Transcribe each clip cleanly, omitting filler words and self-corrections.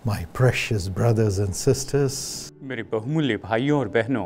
My precious brothers and sisters, मेरे बहुमूल्य भाइयों और बहनों,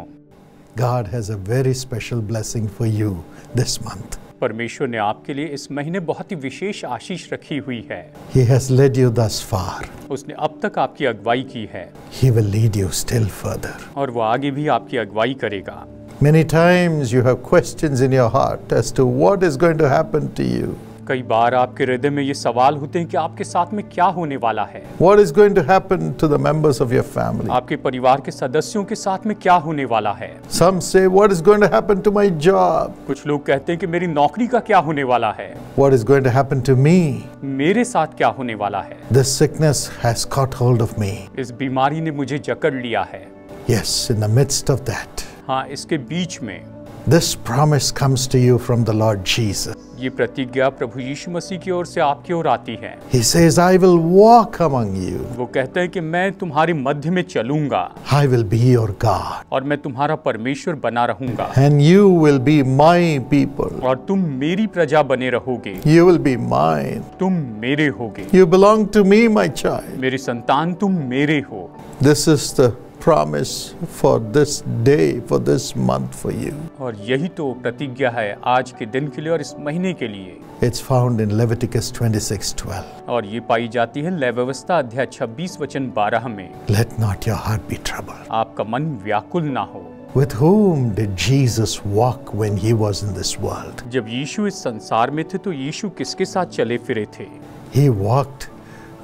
God has a very special blessing for you this month. परमेश्वर ने आपके लिए इस महीने बहुत ही विशेष आशीष रखी हुई है। He has led you thus far. उसने अब तक आपकी अगुवाई की है He will lead you still further. और वो आगे भी आपकी अगुवाई करेगा। Many times you have questions in your heart as to what is going to happen to you. कई बार आपके हृदय में ये सवाल होते हैं कि आपके साथ में क्या होने वाला है, What is going to happen to the members of your family? आपके परिवार के सदस्यों के साथ में क्या होने वाला है। Some say, what is going to happen to my job? कुछ लोग कहते हैं कि मेरी नौकरी का क्या होने वाला है, What is going to happen to me? मेरे साथ क्या होने वाला है। This sickness has caught hold of me. इस बीमारी ने मुझे जकड़ लिया है। Yes, in the midst of that, हाँ, इसके बीच में this promise comes to you from the Lord Jesus. ये प्रतिज्ञा प्रभु यीशु मसीह की ओर से आपकी ओर आती है। He says, I will walk among you. वो कहते हैं कि मैं तुम्हारे मध्य में चलूंगा I will be your God. और मैं तुम्हारा परमेश्वर बना रहूंगा And you will be my people. और तुम मेरी प्रजा बने रहोगे। You will be mine. तुम मेरे होगे। You belong to me, my child. मेरी संतान तुम मेरे हो। This is the promise for this day, for this month for you. और यही तो प्रतिज्ञा है आज के दिन के लिए और इस महीने के लिए। It's found in Leviticus 26:12. और ये पाई जाती है लेवी व्यवस्था अध्याय 26 वचन 12 में। Let not your heart be troubled. आपका मन व्याकुल ना हो। With whom did Jesus walk when he was in this world? जब यीशु इस संसार में थे तो यीशु किसके साथ चले फिरे थे? He walked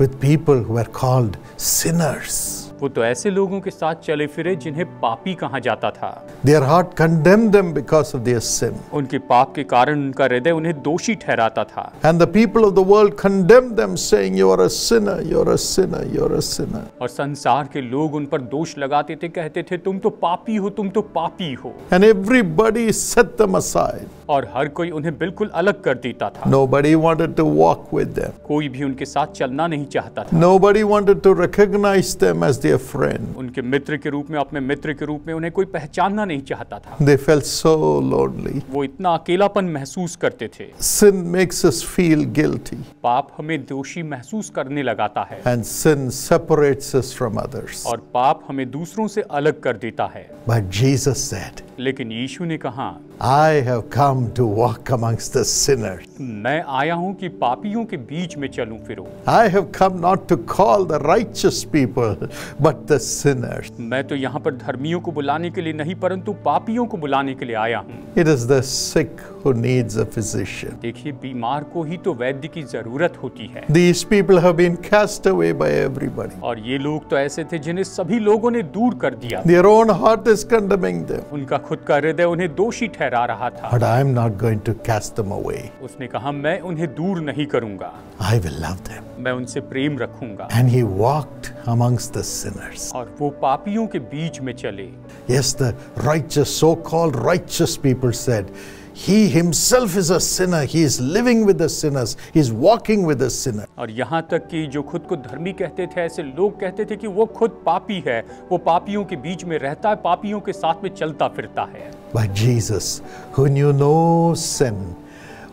with people who were called sinners. वो तो ऐसे लोगों के साथ चले फिरे जिन्हें पापी कहा जाता था। Their heart condemned them because of their sin. उनके पाप के कारण उनका हृदय उन्हें दोषी ठहराता था। And the people of the world condemned them, saying, You are a sinner, you're a sinner, you're a sinner. और संसार के लोग उन पर दोष लगाते थे, कहते थे तुम तो पापी हो, तुम तो पापी हो। And everybody set them aside. और हर कोई उन्हें बिल्कुल अलग कर देता था। Nobody wanted to walk with them. कोई भी उनके साथ चलना नहीं चाहता था। Nobody wanted to recognize them as their friend. उनके मित्र के रूप में, अपने मित्र के रूप में उन्हें कोई पहचानना नहीं चाहता था। They felt so lonely. वो इतना अकेलापन महसूस करते थे। Sin makes us feel guilty. पाप हमें दोषी महसूस करने लगाता है। And sin separates us from others. और पाप हमें दूसरों से अलग कर देता है। But Jesus said, लेकिन यीशु ने कहा, I have come to walk amongst the sinners. मैं आया हूँ कि पापियों के बीच में चलूं फिरूं। I have come not to call the righteous people, but the sinners. मैं तो यहाँ पर धर्मियों को बुलाने के लिए नहीं परंतु पापियों को बुलाने के लिए आया हूँ। It is the sick who needs a physician. देखिए, बीमार को ही तो वैद्य की जरूरत होती है। These people have been cast away by everybody. और ये लोग तो ऐसे थे जिन्हें सभी लोगों ने दूर कर दिया। Their own heart is condemning them. उनका खुद का हृदय उन्हें दोषी ठहरा रहा था। But I am not going to cast them away. उसने कहा, मैं उन्हें दूर नहीं करूंगा, I will love them. मैं उनसे प्रेम रखूंगा। And he walked amongst the sinners. और वो पापियों के बीच में चले। Yes, the righteous, so-called righteous people said, He himself is a sinner. He is living with the sinners. He is walking with the sinner. और यहाँ तक कि जो खुद को धर्मी कहते थे, ऐसे लोग कहते थे कि वो खुद पापी है, वो पापियों के बीच में रहता है, पापियों के साथ में चलता फिरता है। But Jesus, who knew no sin,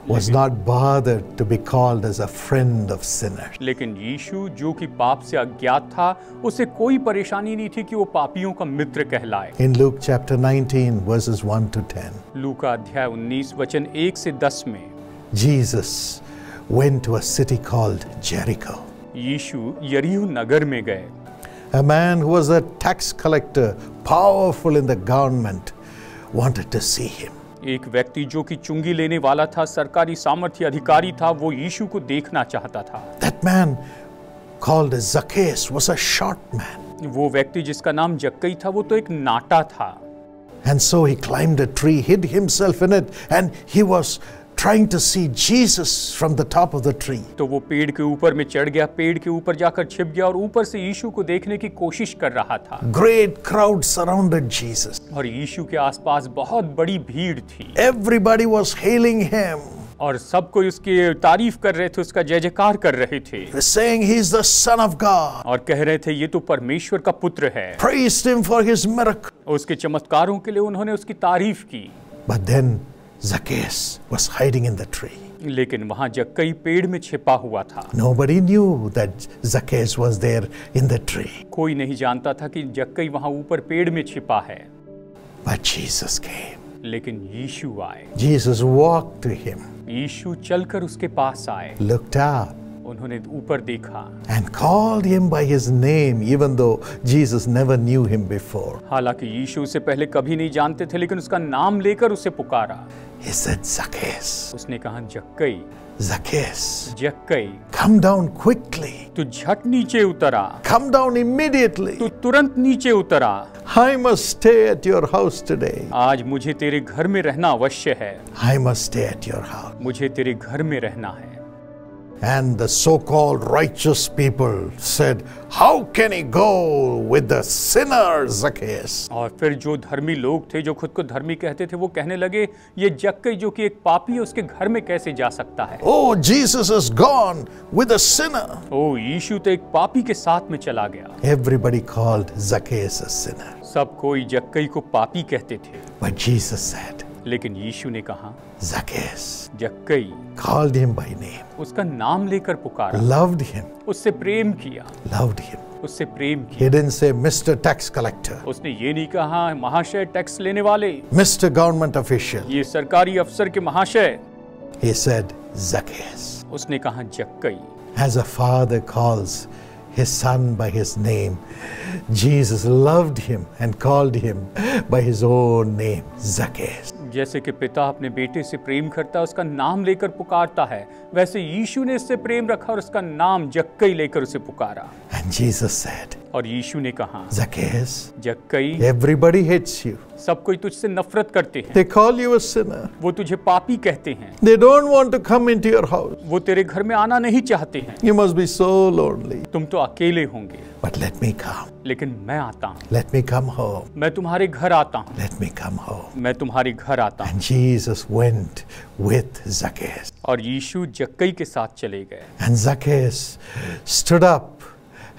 was not bothered to be called as a friend of sinners. लेकिन यीशु जो कि पाप से अज्ञात था, उसे कोई परेशानी नहीं थी कि वो पापियों का मित्र कहलाए। In Luke chapter 19, verses 1 to 10, लूका अध्याय 19 वचन 1 से 10 में Jesus went to a city called Jericho. यीशु यरीहो नगर में गए। A man who was a tax collector, powerful in the government, wanted to see him. एक व्यक्ति जो कि चुंगी लेने वाला था, सरकारी सामर्थ्य अधिकारी था, वो यीशु को देखना चाहता था। That man called Zacchaeus was a short man. वो व्यक्ति जिसका नाम जक्कई था, वो तो एक नाटा था। And so he climbed a tree, hid himself in it, and he was trying to see Jesus from the top of the tree. तो वो पेड़ के ऊपर में चढ़ गया, पेड़ के ऊपर जाकर छिप गया और ऊपर से यीशु को देखने की कोशिश कर रहा था। Great crowd surrounded Jesus. और यीशु के आसपास बहुत बड़ी भीड़ थी। Everybody was hailing him. और सब कोई उसकी तारीफ कर रहे थे, उसका जय जयकार कर रहे थे। Saying he is the Son of God. और कह रहे थे ये तो परमेश्वर का पुत्र है। Praised him for his miracle. उसके चमत्कारों के लिए उन्होंने उसकी तारीफ की। But then Zacchaeus was hiding in the tree. लेकिन वहां जक्कई पेड़ में छिपा हुआ था। Nobody knew that Zacchaeus was there in the tree. कोई नहीं जानता था कि जक्कई वहां ऊपर पेड़ में छिपा है। But Jesus came. लेकिन यीशु आए। Jesus walked to him, यीशु चलकर उसके पास आए, looked up, उन्होंने ऊपर देखा and called him by his name, even though Jesus never knew him before. हालांकि यीशु उसे पहले कभी नहीं जानते थे, लेकिन उसका नाम लेकर उसे पुकारा। He said, Zacchaeus, उसने कहा जक्कई, Zacchaeus, जक्कई, come down quickly. तू झट नीचे उतरा, Come down immediately. तू तुरंत नीचे उतरा। I must stay at your house today. आज मुझे तेरे घर में रहना अवश्य है। I must stay at your house. मुझे तेरे घर में रहना है। And the so-called righteous people said, how can he go with the sinner Zacchaeus? और फिर जो धर्मी लोग थे, जो खुद को धर्मी कहते थे, वो कहने लगे, ये जक्कई जो कि एक पापी है, उसके घर में कैसे जा सकता है? Oh, Jesus has gone with a sinner. ओ, यीशु तो एक पापी के साथ में चला गया। Everybody called Zacchaeus a sinner. सब कोई जक्कई को पापी कहते थे। But Jesus said, लेकिन यीशु ने कहा, Zacchaeus, जक्कई, called him by name, उसका नाम लेकर पुकारा, loved him, उससे प्रेम किया, loved him. उससे प्रेम किया। He didn't say, Mr. Tax Collector, उसने ये नहीं कहा, महाशय टैक्स लेने वाले, Mr. Government Official. ये सरकारी अफसर के महाशय। He said, Zacchaeus. उसने कहा जक्कई। As a father calls his son by his name, Jesus loved him and called him by his own name, Zacchaeus. जैसे कि पिता अपने बेटे से प्रेम करता है, उसका नाम लेकर पुकारता है, वैसे यीशु ने इससे प्रेम रखा और उसका नाम जक्कई लेकर उसे पुकारा। And Jesus said, और यीशु ने कहा, Zacchaeus, जक्कई, everybody hates you. सब कोई तुझसे नफरत करते हैं। They call you a sinner. वो तुझे पापी कहते हैं। They don't want to come into your house. वो तेरे घर में आना नहीं चाहते हैं। You must be so lonely. तुम तो अकेले होंगे। But let me come. लेकिन मैं आता हूँ। Let me come home. मैं तुम्हारे घर आता हूँ। Let me come home. मैं तुम्हारे घर आता हूँ। And Jesus went with Zacchaeus. और यीशु जक्कई के साथ चले गए। And Zacchaeus stood up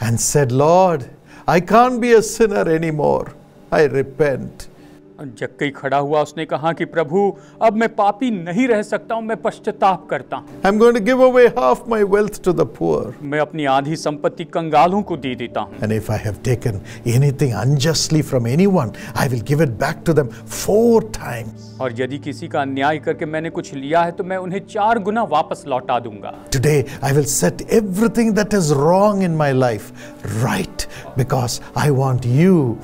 and said, Lord, I can't be a sinner anymore. I repent. जक्कई खड़ा हुआ, उसने कहा कि प्रभु, अब मैं पापी नहीं रह सकता हूँ, मैं पश्चाताप करता हूँ। I'm going to give away half my wealth to the poor. मैं अपनी आधी संपत्ति कंगालों को दे देता हूँ। And if I have taken anything unjustly from anyone, I will give it back to them 4 times. और यदि किसी का अन्याय करके मैंने कुछ लिया है, तो मैं उन्हें 4 गुना वापस लौटा दूंगा। Today I will set everything that is wrong in my life right, because I want you,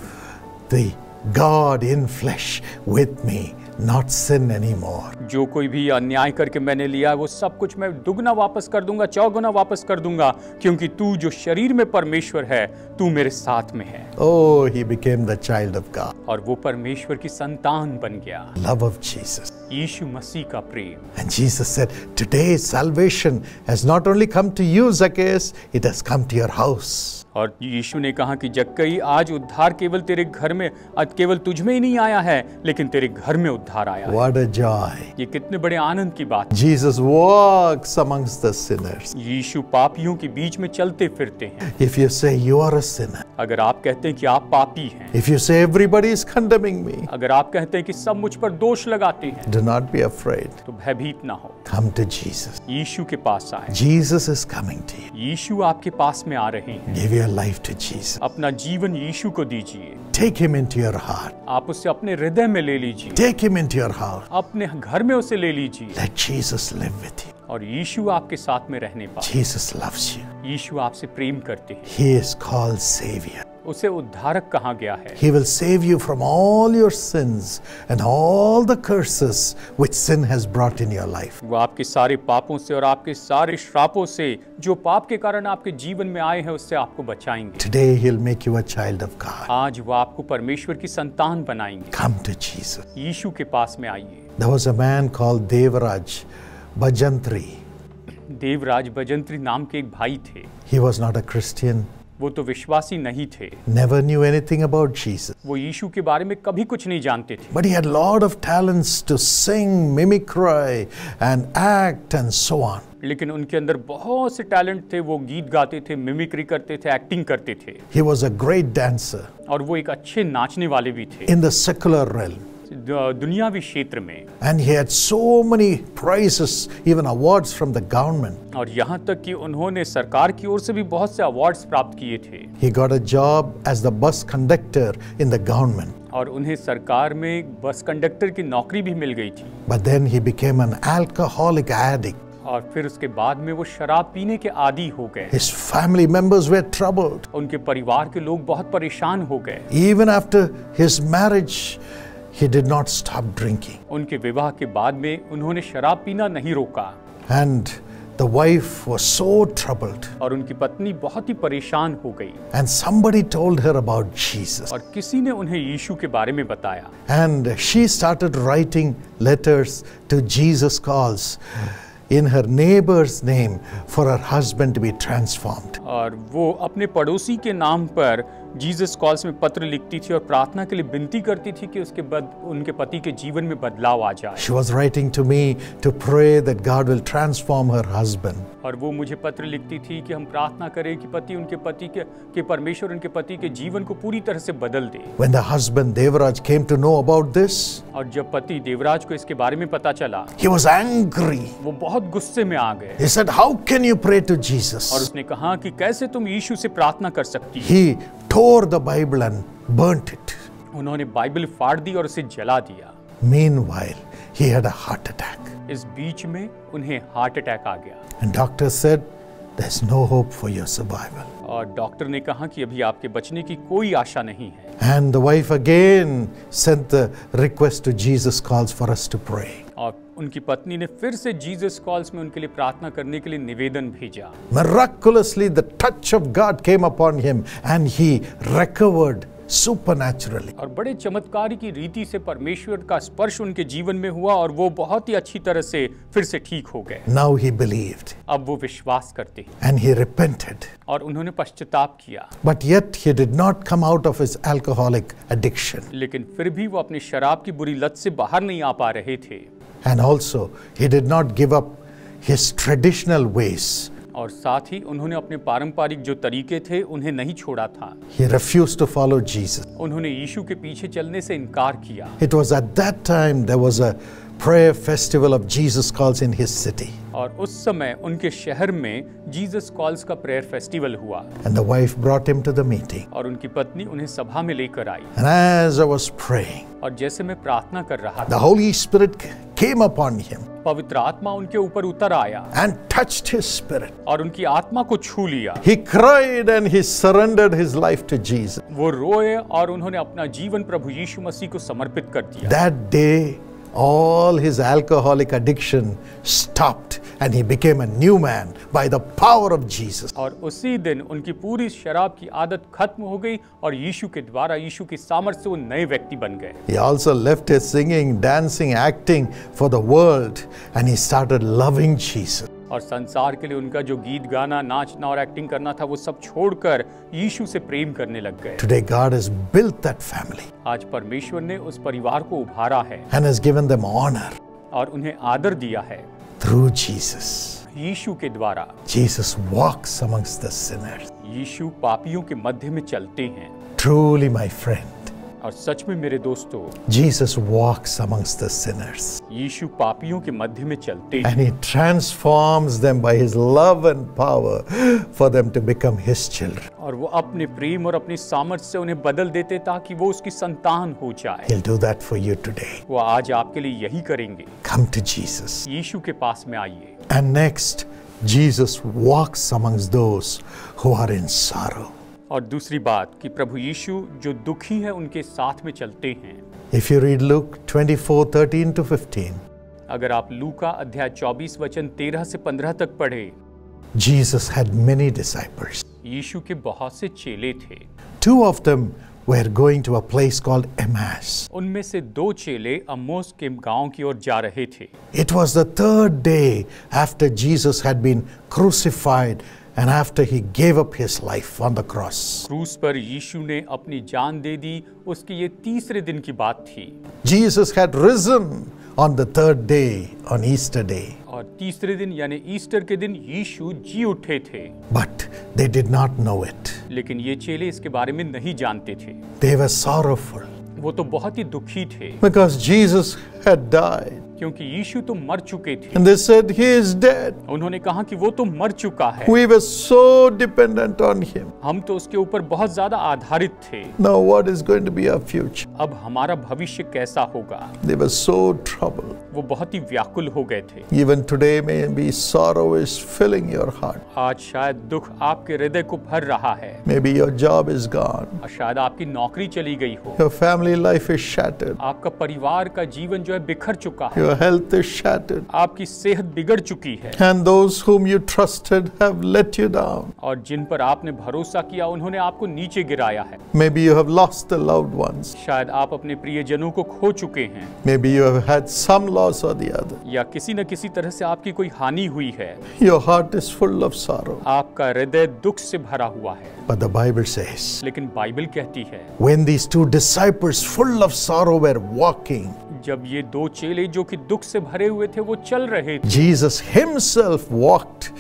the God in flesh, with me, not sin anymore. जो कोई भी अन्याय करके मैंने लिया है, वो सब कुछ मैं दुगना वापस कर दूंगा, 4 गुना वापस कर दूंगा, क्योंकि तू जो शरीर में परमेश्वर है, तू मेरे साथ में है। Oh, he became the child of God. और वो परमेश्वर की संतान बन गया। Love of Jesus. यीशु मसीह का प्रेम। And Jesus said, today salvation has not only come to you, Zacchaeus, it has come to your house. और यीशु ने कहा कि जक्कई, आज उद्धार केवल तेरे घर में, केवल तुझ में ही नहीं आया है, लेकिन तेरे घर में उद्धार आया है। What a joy. ये कितने बड़े आनंद की बात है। Jesus walks amongst the sinners. यीशु पापियों के बीच में चलते फिरते हैं। If you say you are a sinner, अगर आप कहते हैं कि आप पापी हैं, if you say everybody is condemning me, अगर आप कहते हैं कि सब मुझ पर दोष लगाते हैं, do not be afraid. तो भयभीत ना हो। Come to Jesus. यीशु के पास आए। Jesus is coming to you. यीशु आपके पास में आ रहे हैं। Give your life to Jesus. अपना जीवन यीशु को दीजिए। Take him into your heart. आप उसे अपने हृदय में ले लीजिए। Take him into your house. अपने घर में उसे ले लीजिए। Let Jesus live with you. और यीशु आपके साथ में रहने पाए। Jesus loves you. यीशु आपसे प्रेम करते हैं। He is called Savior. उसे उद्धारक कहा गया है। He will save you from all your sins and all the curses which sin has brought in your life. वो आपके सारे पापों से और आपके सारे श्रापों से, जो पाप के कारण आपके जीवन में आए हैं, उससे आपको बचाएंगे। Today he'll make you a child of God. आज वो आपको परमेश्वर की संतान बनाएंगे। Come to Jesus. यीशु के पास में आइए। There was a man called Devraj Bajantri. Devraj बजंत्री नाम के एक भाई थे। He was not a Christian. वो तो विश्वासी नहीं थे। Never knew anything about Jesus. वो यीशु के बारे में कभी कुछ नहीं जानते थे। But he had a lot of talents to sing, mimicry and act and so on. लेकिन उनके अंदर बहुत से टैलेंट थे। वो गीत गाते थे, मिमिक्री करते थे, एक्टिंग करते थे। He was a great dancer और वो एक अच्छे नाचने वाले भी थे। in the secular realm. दुनियावी क्षेत्र में। And he had so many prizes, even awards from the government. और यहाँ तक कि उन्होंने सरकार की ओर से भी बहुत से अवार्ड्स प्राप्त किए थे। He got a job as the bus conductor in the government. और उन्हें सरकार में बस कंडक्टर की नौकरी भी मिल गई थी। But then he became an alcoholic addict. और फिर उसके बाद में वो शराब पीने के आदी हो गए। His family members were troubled. उनके परिवार के लोग बहुत परेशान हो गए। Even after his marriage, he did not stop drinking. उनके विवाह के बाद में उन्होंने शराब पीना नहीं रोका। And the wife was so troubled. और उनकी पत्नी बहुत ही परेशान हो गई। And somebody told her about Jesus. और किसी ने उन्हें यीशु के बारे में बताया। And she started writing letters to Jesus calls in her neighbor's name for her husband to be transformed. और वो अपने पड़ोसी के नाम पर जीसस कॉल्स में पत्र लिखती थी और प्रार्थना के लिए विनती करती थी कि उनके पति के जीवन में बदलाव आ जाए। She was writing to me to pray that God will transform her husband. और वो मुझे पत्र लिखती थी कि हम प्रार्थना करें कि उनके पति के परमेश्वर उनके पति के जीवन को पूरी तरह से बदल दे। When the husband Devraj came to know about this, और जब पति देवराज को इसके बारे में पता चला, he was angry. वो बहुत गुस्से में आ गए। He said, "How can you pray to Jesus?" और उसने कहा कि कैसे तुम यीशु से प्रार्थना कर सकती हो? He tore the Bible and burnt it. उन्होंने बाइबल फाड़ दी और उसे जला दिया। Meanwhile, he had a heart attack. इस बीच में उन्हें हार्ट अटैक आ गया। And doctor said, "There's no hope for your survival." और डॉक्टर ने कहा कि अभी आपके बचने की कोई आशा नहीं है। And the wife again sent the request to Jesus calls for us to pray. और उनकी पत्नी ने फिर से जीसस कॉल्स में उनके लिए प्रार्थना करने के लिए निवेदन भेजा। Miraculously, the touch of God came upon him and he recovered supernaturally. और बड़े चमत्कारी की रीति से परमेश्वर का स्पर्श उनके जीवन में हुआ और वो बहुत ही अच्छी तरह से फिर से ठीक हो गए। Now he believed. अब वो विश्वास करते हैं। And he repented. और उन्होंने पश्चाताप किया। But yet he did not come out of his alcoholic addiction. लेकिन फिर भी वो अपनी शराब की बुरी लत से बाहर नहीं आ पा रहे थे। And also he did not give up his traditional ways. और साथ ही उन्होंने अपने पारंपरिक जो तरीके थे उन्हें नहीं छोड़ा था। He refused to follow Jesus. उन्होंने यीशु के पीछे चलने से इनकार किया। It was at that time there was a prayer festival of Jesus calls in his city. और उस समय उनके शहर में जीसस कॉल्स का प्रेयर फेस्टिवल हुआ। And the wife brought him to the meeting. और उनकी पत्नी उन्हें सभा में लेकर आई। And as I was praying, और जैसे मैं प्रार्थना कर रहा the था, Holy Spirit came upon him पवित्र आत्मा उनके ऊपर उतर आया and touched his spirit. और उनकी आत्मा को छू लिया। He cried and he surrendered his life to Jesus. वो रोए और उन्होंने अपना जीवन प्रभु यीशु मसीह को समर्पित कर दिया। That day, all his alcoholic addiction stopped and he became a new man by the power of Jesus. और उसी दिन उनकी पूरी शराब की आदत खत्म हो गई और यीशु के द्वारा यीशु की सामर्थ से वो नए व्यक्ति बन गए। He also left his singing, dancing, acting for the world and he started loving Jesus. और संसार के लिए उनका जो गीत गाना, नाचना और एक्टिंग करना था वो सब छोड़कर यीशु से प्रेम करने लग गए। Today God has built that family आज परमेश्वर ने उस परिवार को उभारा है and has given them honor और उन्हें आदर दिया है through Jesus. यीशु के द्वारा। Jesus walks amongst the sinners. यीशु पापियों के मध्य में चलते हैं। Truly, my friend, और सच में मेरे दोस्तों, Jesus walks amongst the sinners यीशु पापियों के मध्य में चलते हैं and he transforms them by his love and power for them to become his children. और वो अपने प्रेम और अपनी सामर्थ से उन्हें बदल देते ताकि वो उसकी संतान हो जाए। He'll do that for you today. वो आज आपके लिए यही करेंगे। Come to Jesus. यीशु के पास में आइए। And next, Jesus walks amongst those who are in sorrow. और दूसरी बात कि प्रभु यीशु जो दुखी है उनके साथ में चलते हैं। If you read Luke 24:13 to 15, अगर आप लूका अध्याय 24 वचन 13 से 15 तक पढ़े, Jesus had many disciples. यीशु के बहुत से चेले थे। 2 of them were going to a place called Emmaus. उनमें से 2 चेले अम्मोस के गांव की ओर जा रहे थे। It was the 3rd day after Jesus had been crucified and after he gave up his life on the cross. क्रूस पर यीशु ने अपनी जान दे दी, उसके ये तीसरे दिन की बात थी। Jesus had risen on the 3rd day, on Easter day. और तीसरे दिन यानी ईस्टर के दिन यीशु जी उठे थे। But they did not know it. लेकिन ये चेले इसके बारे में नहीं जानते थे। They were sorrowful. वो तो बहुत ही दुखी थे because Jesus had died. क्योंकि यीशु तो मर चुके थे। And they said, He is dead. उन्होंने कहा कि वो तो मर चुका है। We were so dependent on Him. हम तो उसके ऊपर बहुत ज्यादा आधारित थे। Now what is going to be our future? अब हमारा भविष्य कैसा होगा? They were so troubled. वो बहुत ही व्याकुल हो गए थे। Even today maybe sorrow is filling your heart. आज शायद दुख आपके हृदय को भर रहा है। Maybe your job is gone. और शायद आपकी नौकरी चली गई हो। Your family life is shattered. आपका परिवार का जीवन जो है बिखर चुका है। Your health is shattered. आपकी सेहत बिगड़ चुकी है। And those whom you trusted have let you down. और जिन पर आपने भरोसा किया उन्होंने आपको नीचे गिराया है। Maybe you have lost the loved ones. शायद आप अपने प्रियजनों को खो चुके हैं। Maybe you have had some loss or the other. या किसी न किसी तरह से आपकी कोई हानि हुई है। Your heart is full of sorrow. आपका हृदय दुख से भरा हुआ है। But the Bible says, लेकिन बाइबल कहती है when these two disciples full of sorrow were walking, जब ये दो चेले जो कि दुख से भरे हुए थे वो चल रहे थे, Jesus himself walked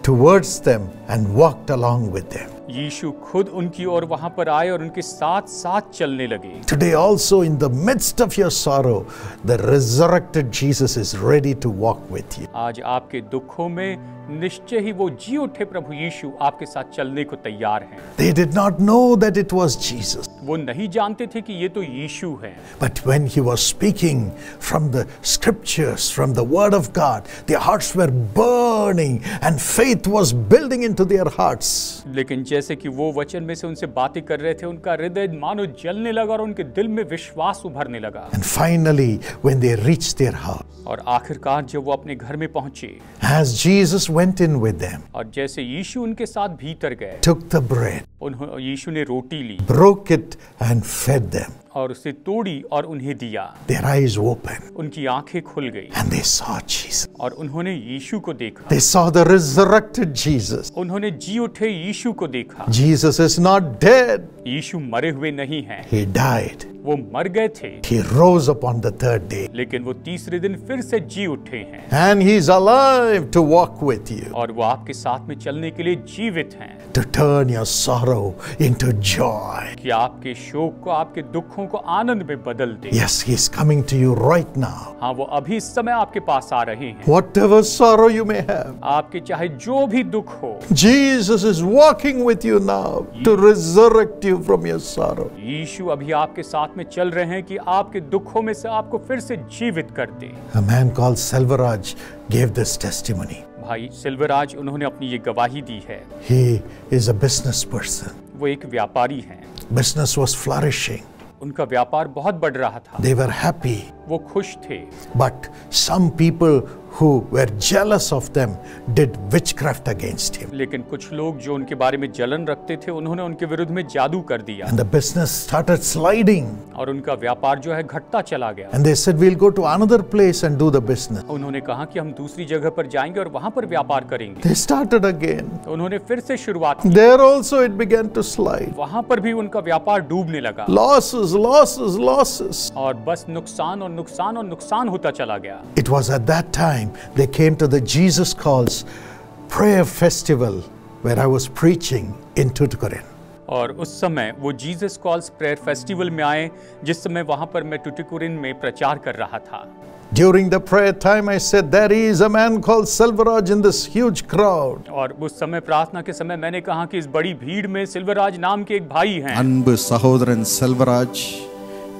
towards them and walked along with them. यीशु खुद उनकी ओर वहां पर आए और उनके साथ साथ चलने लगे। Today also in the midst of your sorrow, the resurrected Jesus is ready to walk with you. आज आपके दुखों में निश्चय ही वो जी उठे प्रभु यीशु आपके साथ चलने को तैयार हैं। They did not know that it was Jesus. वो नहीं जानते थे कि ये तो यीशु है। But when he was speaking from the scriptures, from the word of God, their hearts were burning and faith was building into their hearts. लेकिन जैसे कि वो वचन में से उनसे बातें कर रहे थे, उनका हृदय मानो जलने लगा और उनके दिल में विश्वास उभरने लगा। And finally, when they reached their house, और आखिरकार जब वो अपने घर में पहुंचे, as Jesus went in with them, और जैसे यीशु उनके साथ भीतर गए, took the bread, यीशु ने रोटी ली broke it and fed them. और उसे तोड़ी और उन्हें दिया। Their eyes opened उनकी आंखें खुल गई and they saw Jesus. और उन्होंने यीशु को देखा। They saw the resurrected Jesus. उन्होंने जी उठे यीशु को देखा। Jesus is not dead. यीशु मरे हुए नहीं हैं, He died. वो मर गए थे, He rose upon the third day. लेकिन वो तीसरे दिन फिर से जी उठे हैं। And He's alive to walk with you, और वो आपके साथ में चलने के लिए जीवित हैं, to turn your sorrow into joy. कि आपके शोक को, आपके दुखों को आनंद में बदल दे। Yes, He's coming to you right now. हाँ, वो अभी इस समय आपके पास आ रहे हैं। Whatever sorrow you may have, आपके चाहे जो भी दुख हो, Jesus is walking with you now to resurrect you from your sorrow. यीशु अभी आपके साथ में चल रहे हैं कि आपके दुखों में से आपको फिर से जीवित कर दे। A man called Selvaraj gave this testimony. भाई सिल्वराज, उन्होंने अपनी ये गवाही दी है। He is a business person. वो एक व्यापारी हैं। Business was flourishing. उनका व्यापार बहुत बढ़ रहा था। They were happy. वो खुश थे। But some people who were jealous of them did witchcraft against him. लेकिन कुछ लोग जो उनके बारे में जलन रखते थे, उन्होंने उनके विरुद्ध में जादू कर दिया। And the business started sliding. और उनका व्यापार जो है घटता चला गया। And they said, we'll go to another place and do the business. उन्होंने कहा कि हम दूसरी जगह पर जाएंगे और वहां पर व्यापार करेंगे। They started again. तो उन्होंने फिर से शुरुआत की। There also it began to slide. वहां पर भी उनका व्यापार डूबने लगा। Losses, losses, losses. और बस नुकसान और नुकसान और नुकसान होता चला गया। It was at that time they came to the Jesus Calls prayer festival where I was preaching in Tuticorin. और उस समय वो जीसस कॉल्स प्रेयर फेस्टिवल में आए, जिस समय वहां पर मैं टुटिकोरिन में प्रचार कर रहा था। During the prayer time I said, there is a man called Selvaraj in this huge crowd. और उस समय प्रार्थना के समय मैंने कहा कि इस बड़ी भीड़ में सिल्वराज नाम के एक भाई हैं। அன்பு சகோதரன் செல்வராஜ்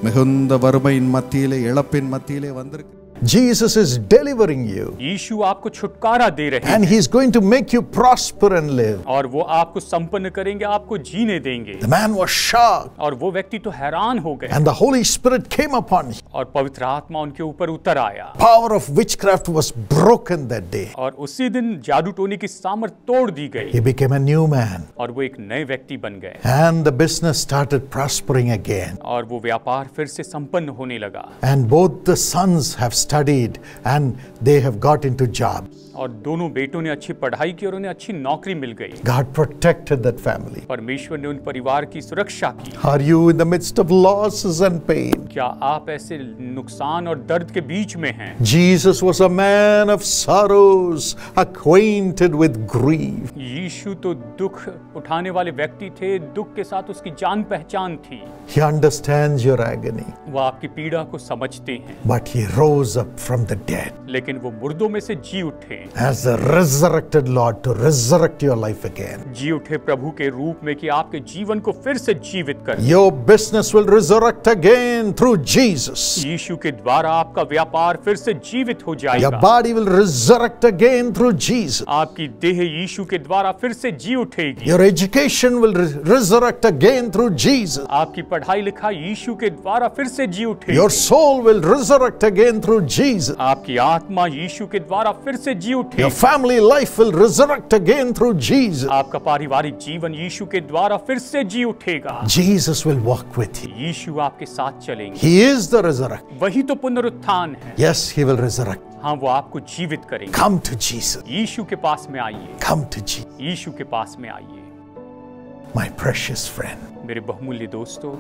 மிகுந்த வறுமையின் மத்தியிலே இழப்பின் மத்தியிலே வந்திருக்கு. Jesus is delivering you. यीशु आपको छुटकारा दे रहे हैं। And He's going to make you prosper and live. और वो आपको संपन्न करेंगे, आपको जीने देंगे। The man was shocked. और वो व्यक्ति तो हैरान हो गए। And the Holy Spirit came upon him. और पवित्र आत्मा उनके ऊपर उतर आया। Power of witchcraft was broken that day. और उसी दिन जादू टोने की सामर्थ तोड़ दी गई। He became a new man. और वो एक नए व्यक्ति बन गए। And the business started prospering again. और वो व्यापार फिर से संपन्न होने लगा। And both the sons have studied and they have got into jobs. और दोनों बेटों ने अच्छी पढ़ाई की और उन्हें अच्छी नौकरी मिल गई। God protected that family. परमेश्वर ने उन परिवार की सुरक्षा की। Are you in the midst of losses and pain? क्या आप ऐसे नुकसान और दर्द के बीच में हैं? Jesus was a man of sorrows, acquainted with grief. यीशु तो दुख उठाने वाले व्यक्ति थे, दुख के साथ उसकी जान पहचान थी। He understands your agony. वो आपकी पीड़ा को समझते हैं। But he rose up from the dead लेकिन वो मुर्दों में से जी उठे, as the resurrected Lord to resurrect your life again. जी उठे प्रभु के रूप में कि आपके जीवन को फिर से जीवित कर। Your business will resurrect again through Jesus. यीशु के द्वारा आपका व्यापार फिर से जीवित हो Your जाएगा। body will resurrect again through Jesus. आपकी देह यीशु के द्वारा फिर से जी उठेगी। Your education will resurrect again through Jesus. आपकी पढ़ाई लिखाई यीशु के द्वारा फिर से जी उठेगी। Your soul will resurrect again through Jesus. आपकी आत्मा यीशु के द्वारा फिर से जी Your उठेगी। family life will resurrect again through Jesus. आपका पारिवारिक जीवन यीशु के द्वारा फिर से जी उठेगा। Jesus will walk with you. यीशु आपके साथ चलेंगे। He is the resurrection. वही तो पुनरुत्थान है। Yes, He will resurrect. हाँ, वो आपको जीवित करेंगे। Come to Jesus. यीशु के पास में आइए। Come to Jesus. यीशु के पास में आइए। My precious friend. मेरे बहुमूल्य दोस्तों,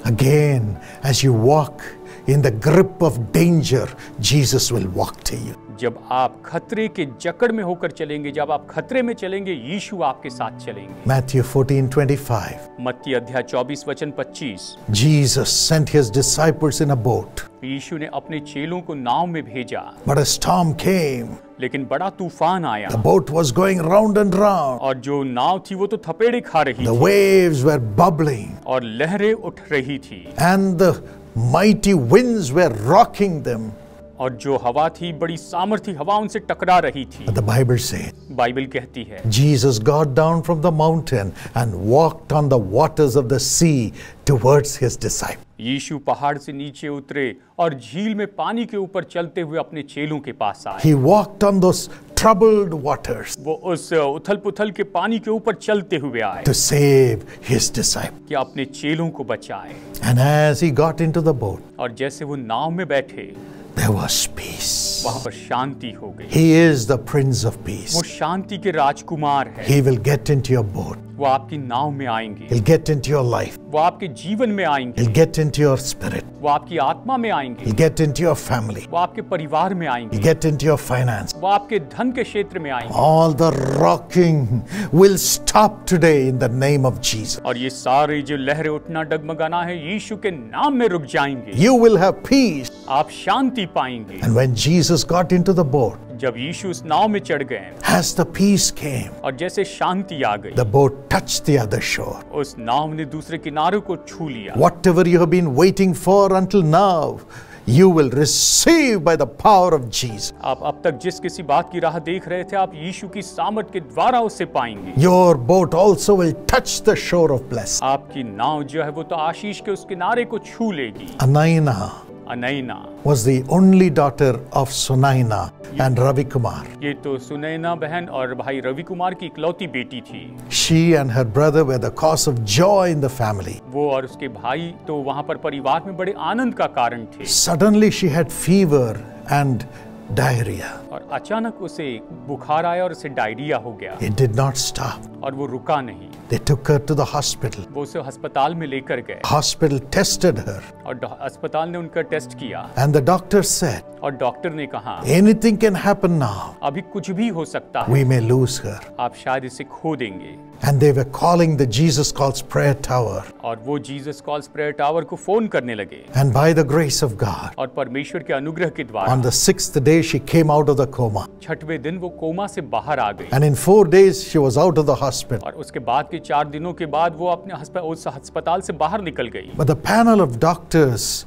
Again, as you walk in the grip of danger, Jesus will walk to you. जब आप खतरे के जकड़ में होकर चलेंगे, जब आप खतरे में चलेंगे, यीशु आपके साथ चलेंगे। Matthew 14:25. मत्ती अध्याय 24 वचन 25। Jesus sent his disciples in a boat, यीशु ने अपने चेलों को नाव में भेजा, but a storm came. लेकिन बड़ा तूफान आया The boat was going round and round. और जो नाव थी वो तो थपेड़े खा रही The थी waves were bubbling, और लहरें उठ रही थी and the mighty winds were rocking them. और जो हवा थी, बड़ी सामर्थी हवा उनसे टकरा रही थी। But the Bible says, Bible कहती है Jesus got down from the mountain and walked on the waters of the sea towards his disciples. यीशु पहाड़ से नीचे उतरे और झील में पानी के ऊपर चलते हुए अपने चेलों के पास आए। He walked on those troubled waters वो उस उथल पुथल के पानी के ऊपर चलते हुए आए to save his disciples. कि अपने चेलों को बचाए। And as he got into the boat, और जैसे वो नाव में बैठे, there was peace. वहां पर शांति हो गई। He is the Prince of Peace. वो शांति के राजकुमार है। He will get into your boat. वो आपकी नाव में आएंगे, He'll get into your life. वो आपके जीवन में आएंगे, He'll get into your spirit. वो आपकी आत्मा में आएंगे, He'll get into your family. वो आपके परिवार में आएंगे, He'll get into your finance. वो आपके धन के क्षेत्र में आएंगे। All the rocking will stop today in the name of Jesus. और ये सारे जो लहरें उठना डगमगाना है, यीशु के नाम में रुक जाएंगे। You will have peace. आप शांति पाएंगे। And when Jesus got into the boat, जब यीशु उस नाव में चढ़ गए as the peace came, और जैसे शांति आ गई, the boat touched the other shore. उस नाव ने दूसरे किनारे को छू लिया। Whatever you have been waiting for until now, you will receive by the power of Jesus. आप अब तक जिस किसी बात की राह देख रहे थे, आप यीशु की सामर्थ के द्वारा उसे पाएंगे। Your boat also will touch the shore of blessing. आपकी नाव जो है वो तो आशीष के उस किनारे को छू लेगी। Anaina अनैना was the only daughter of Sunaina and Ravi Kumar. ये तो सुनैना बहन और भाई रवि कुमार की इकलौती बेटी थी। She and her brother were the cause of joy in the family. वो और उसके भाई तो वहां पर परिवार में बड़े आनंद का कारण थे। Suddenly she had fever and diarrhea. और अचानक उसे बुखार आया और उसे डायरिया हो गया It did not stop. और वो रुका नहीं। They took her to the hospital. वो उसे अस्पताल में लेकर गए Hospital tested her, और अस्पताल ने उनका टेस्ट किया and the doctor said, और डॉक्टर ने कहा anything can happen now. अभी कुछ भी हो सकता है, We may lose her. आप शायद इसे खो देंगे। And they were calling the Jesus Calls Prayer Tower. और वो जीसस कॉल्स प्रेयर टावर को फोन करने लगे And by the grace of God, और परमेश्वर के अनुग्रह के द्वारा on the 6th day she came out of the coma. छठवें दिन वो कोमा से बाहर आ गई And in 4 days she was out of the hospital. और उसके बाद के 4 दिनों के बाद वो अपने उस अस्पताल से बाहर निकल गई। But the panel of doctors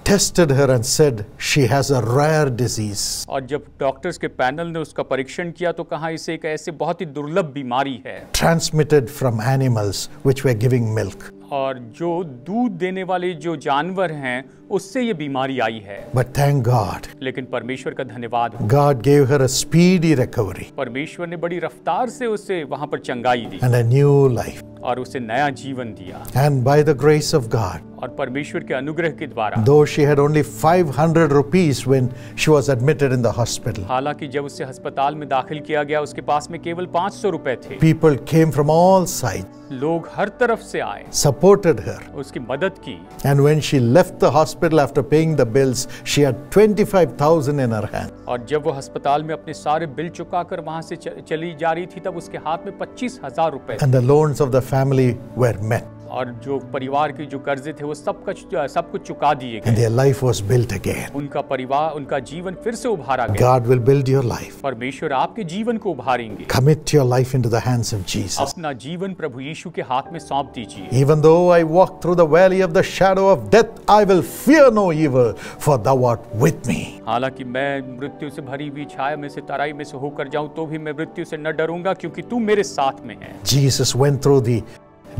tested her and said she has a rare disease. और जब डॉक्टर्स के पैनल ने उसका परीक्षण किया तो कहा इसे एक ऐसे बहुत ही दुर्लभ बीमारी है Transmitted from animals which were giving milk. और जो दूध देने वाले जो जानवर हैं उससे ये बीमारी आई है। But thank God, लेकिन परमेश्वर का धन्यवाद हो, God gave her a speedy recovery परमेश्वर ने बड़ी रफ्तार से उसे वहां पर चंगाई दी and a new life. और उसे नया जीवन दिया। And by the grace of God, और परमेश्वर के अनुग्रह के द्वारा, though she had only 500 rupees when she was admitted in the hospital, हालांकि जब उसे अस्पताल में दाखिल किया गया उसके पास में केवल 500 रुपए थे। people came from all sides, लोग हर तरफ से आए, supported her. उसकी मदद की। And when she left the hospital after paying the bills, she had 25,000 in her hand. और जब वो अस्पताल में अपने सारे बिल चुकाकर वहां से चली जा रही थी तब उसके हाथ में 25,000 रुपए। And the loans of the family were met. और जो परिवार के जो कर्जे थे वो सब कुछ चुका दिए And गए। their life was built again. उनका परिवार, उनका जीवन फिर से उभारा गया। God will build your life. परमेश्वर आपके जीवन को उभारेंगे। Commit your life into the hands of Jesus. अपना जीवन प्रभु यीशु के हाथ में सौंप दीजिए। Even though I walk through the valley of the shadow of death, I will fear no evil, for thou art with me. हालांकि मैं मृत्यु से भरी हुई छाया में से तराई में से होकर जाऊं तो भी मैं मृत्यु से न डरूंगा, क्योंकि तू मेरे साथ में है। Jesus went through the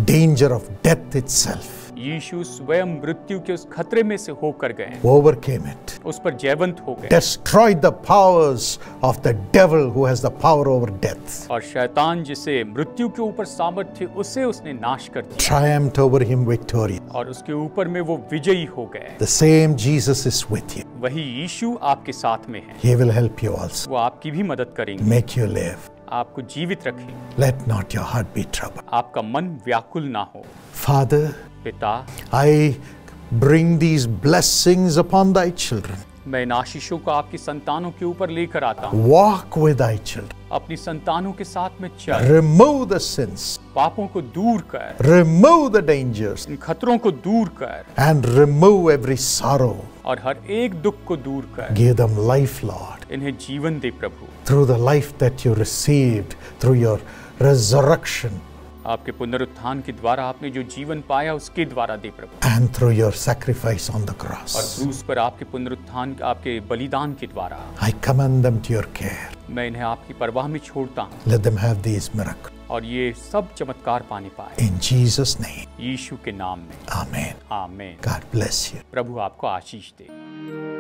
danger of death itself, यीशु स्वयं मृत्यु के उस खतरे में से होकर गए, overcame it, उस पर जयवंत हो गए destroyed the powers of the devil who has the power over death, और शैतान जिसे मृत्यु के ऊपर सामर्थ्य थे उसे उसने नाश कर दिया triumphed over him victorious. और उसके ऊपर में वो विजयी हो गए। The same Jesus is with you. वही यीशु आपके साथ में है, He will help you also, वो आपकी भी मदद करेंगे, make you live. आपको जीवित रखेंगे, Let not your heart be troubled. आपका मन व्याकुल ना हो। Father, पिता, I bring these blessings upon thy children. मैं इन आशीषों को आपकी संतानों के ऊपर लेकर आता हूँ। Walk with thy children. अपनी संतानों के साथ में चल, Remove the sins. पापों को दूर कर, Remove the dangers. इन खतरों को दूर कर And remove every sorrow. और हर एक दुख को दूर कर। Give them life, Lord. इन्हें जीवन दे प्रभु, Through the life that you received, through your resurrection, आपके पुनरुत्थान के द्वारा आपने जो जीवन पाया उसके द्वारा दे प्रभु, and through your sacrifice on the और cross. क्रूस पर आपके पुनरुत्थान, आपके बलिदान के द्वारा I commend them to your care. मैं इन्हें आपकी परवाह में छोड़ता हूँ Let them have these miracles. और ये सब चमत्कार पाने पाए In Jesus' name, यीशु के नाम में, Amen. आमीन। God bless you. प्रभु आपको आशीष दे।